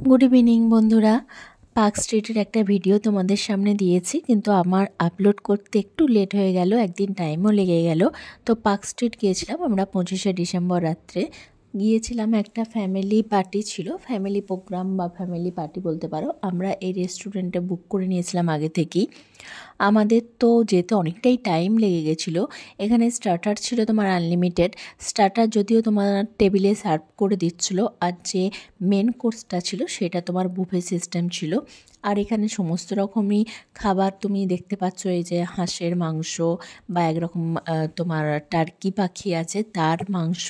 Good evening বন্ধুরা। Park স্ট্রিটের একটা ভিডিও তোমাদের সামনে দিয়েছি, কিন্তু আমার আপলোড করতে একটু লেট হয়ে গেল, একদিন টাইমও লেগে গেল। তো পার্ক স্ট্রিট গিয়েছিলাম আমরা 25শে ডিসেম্বর রাত্রে। গিয়েছিলাম, একটা ফ্যামিলি পার্টি ছিল, ফ্যামিলি প্রোগ্রাম বা ফ্যামিলি পার্টি বলতে পারো। আমরা এই রেস্টুরেন্টে বুক করে নিয়েছিলাম আগে থেকেই। আমাদের তো যেতে অনেকটাই টাইম লেগে গেছিলো। এখানে স্টার্টার ছিল তোমার আনলিমিটেড স্টার্টার, যদিও তোমার টেবিলে সার্ভ করে দিচ্ছিলো, আর যে মেন কোর্সটা ছিল সেটা তোমার বুফে সিস্টেম ছিল। আর এখানে সমস্ত রকমই খাবার তুমি দেখতে পাচ্ছ, এই যে হাঁসের মাংস বা একরকম তোমার টার্কি পাখি আছে তার মাংস,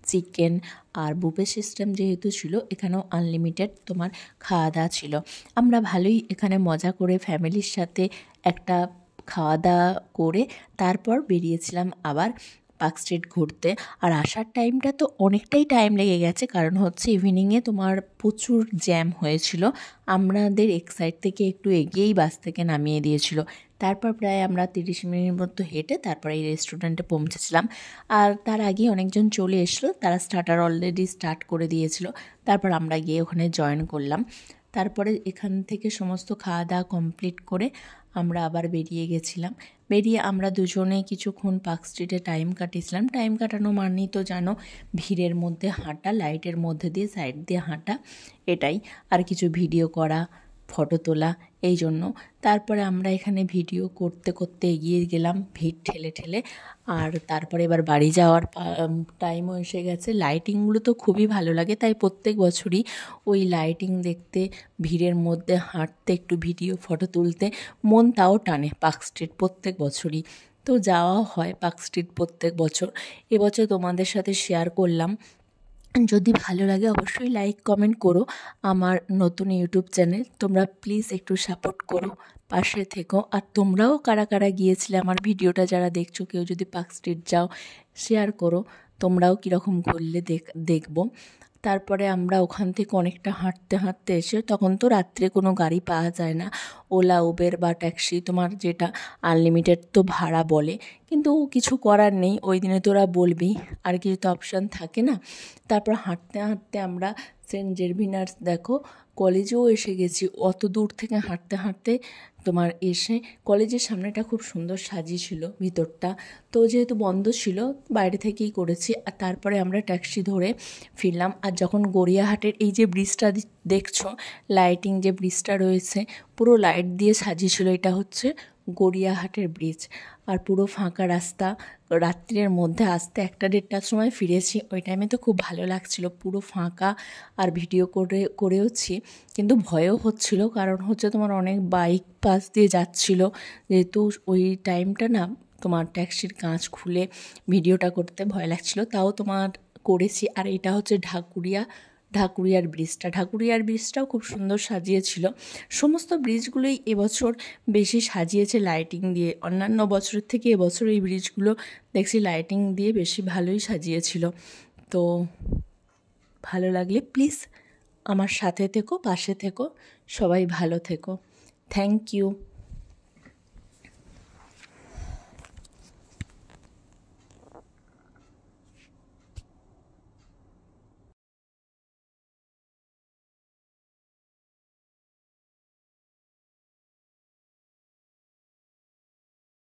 চিকেন। আর বুফে সিস্টেম যেহেতু ছিল, এখানেও আনলিমিটেড তোমার খাওয়া দাওয়া ছিল। আমরা ভালোই এখানে মজা করে ফ্যামিলির সাথে একটা খাওয়া দাওয়া করে তারপর বেরিয়েছিলাম আবার পার্ক স্ট্রিট ঘুরতে। আর আসার টাইমটা তো অনেকটাই টাইম লেগে গেছে, কারণ হচ্ছে ইভিনিংয়ে তোমার প্রচুর জ্যাম হয়েছিল। আমাদের এক সাইড থেকে একটু এগিয়েই বাস থেকে নামিয়ে দিয়েছিল। তারপর প্রায় আমরা 30 মিনিটের মতো হেঁটে তারপরে এই রেস্টুরেন্টে পৌঁছেছিলাম। আর তার আগেই অনেকজন চলে এসলো, তারা স্টার্টার অলরেডি স্টার্ট করে দিয়েছিল। তারপর আমরা গিয়ে ওখানে জয়েন করলাম। তারপরে এখান থেকে সমস্ত খাওয়া দাওয়া কমপ্লিট করে আমরা আবার বেরিয়ে গেছিলাম। বেরিয়ে আমরা দুজনে কিছুক্ষণ পার্ক স্ট্রিটে টাইম কাটিয়েছিলাম। টাইম কাটানো মানেই তো জানো, ভিড়ের মধ্যে হাঁটা, লাইটের মধ্যে দিয়ে সাইড দিয়ে হাঁটা, এটাই। আর কিছু ভিডিও করা, ফটো তোলা, এই জন্য। তারপরে আমরা এখানে ভিডিও করতে করতে এগিয়ে গেলাম ভিড় ঠেলে ঠেলে। আর তারপরে এবার বাড়ি যাওয়ার টাইমও এসে গেছে। লাইটিংগুলো তো খুবই ভালো লাগে, তাই প্রত্যেক বছরই ওই লাইটিং দেখতে, ভিড়ের মধ্যে হাঁটতে, একটু ভিডিও ফটো তুলতে মন তাও টানে পার্ক স্ট্রিট প্রত্যেক বছরই। তো যাওয়া হয় পার্ক স্ট্রিট প্রত্যেক বছর। এবছর তোমাদের সাথে শেয়ার করলাম। যদি ভালো লাগে অবশ্যই লাইক কমেন্ট করো। আমার নতুন ইউটিউব চ্যানেল, তোমরা প্লিজ একটু সাপোর্ট করো, পাশে থেকো। আর তোমরাও কারা কারা গিয়েছিলে আমার ভিডিওটা যারা দেখছো, কেউ যদি পার্ক স্ট্রিট যাও শেয়ার করো, তোমরাও কীরকম ঘুরলে দেখবো। তারপরে আমরা ওখান থেকে অনেকটা হাঁটতে হাঁটতে এসে, তখন তো রাত্রে কোনো গাড়ি পাওয়া যায় না, ওলা উবের বা ট্যাক্সি তোমার যেটা আনলিমিটেড তো ভাড়া বলে, কিন্তু কিছু করার নেই, ওই দিনে তোরা বলবি, আর কিছু তো অপশান থাকে না। তারপর হাঁটতে হাঁটতে আমরা সেন্ট জেভিয়ার্স দেখো কলেজেও এসে গেছি। অত দূর থেকে হাঁটতে হাঁটতে তোমার এসে কলেজের সামনেটা খুব সুন্দর সাজিয়েছিল ভিতরটা, তো যেহেতু বন্ধ ছিল বাইরে থেকেই করেছি। আর তারপরে আমরা ট্যাক্সি ধরে ফিরলাম। আর যখন গড়িয়াহাটের এই যে ব্রিজটা দেখছো, লাইটিং যে ব্রিজটা রয়েছে, পুরো লাইট দিয়ে সাজিয়েছিল, এটা হচ্ছে গড়িয়াহাটের ব্রিজ। আর পুরো ফাঁকা রাস্তা, রাত্রের মধ্যে আসতে 1-1:30টার সময় ফিরেছি। ওই টাইমে তো খুব ভালো লাগছিল, পুরো ফাঁকা। আর ভিডিও করেওছি, কিন্তু ভয়ও হচ্ছিল, কারণ হচ্ছে তোমার অনেক বাইক পাশ দিয়ে যাচ্ছিলো, যেহেতু ওই টাইমটা না তোমার ট্যাক্সির কাঁচ খুলে ভিডিওটা করতে ভয় লাগছিল, তাও তোমার করেছি। আর এটা হচ্ছে ঢাকুরিয়ার ব্রিজটাও খুব সুন্দর সাজিয়েছিল। সমস্ত ব্রিজগুলোই এবছর বেশি সাজিয়েছে লাইটিং দিয়ে, অন্যান্য বছরের থেকে এবছর এই ব্রিজগুলো দেখছি লাইটিং দিয়ে বেশি ভালোই সাজিয়েছিল। তো ভালো লাগলে প্লিজ আমার সাথে থেকো, পাশে থেকো, সবাই ভালো থেকো। Thank you.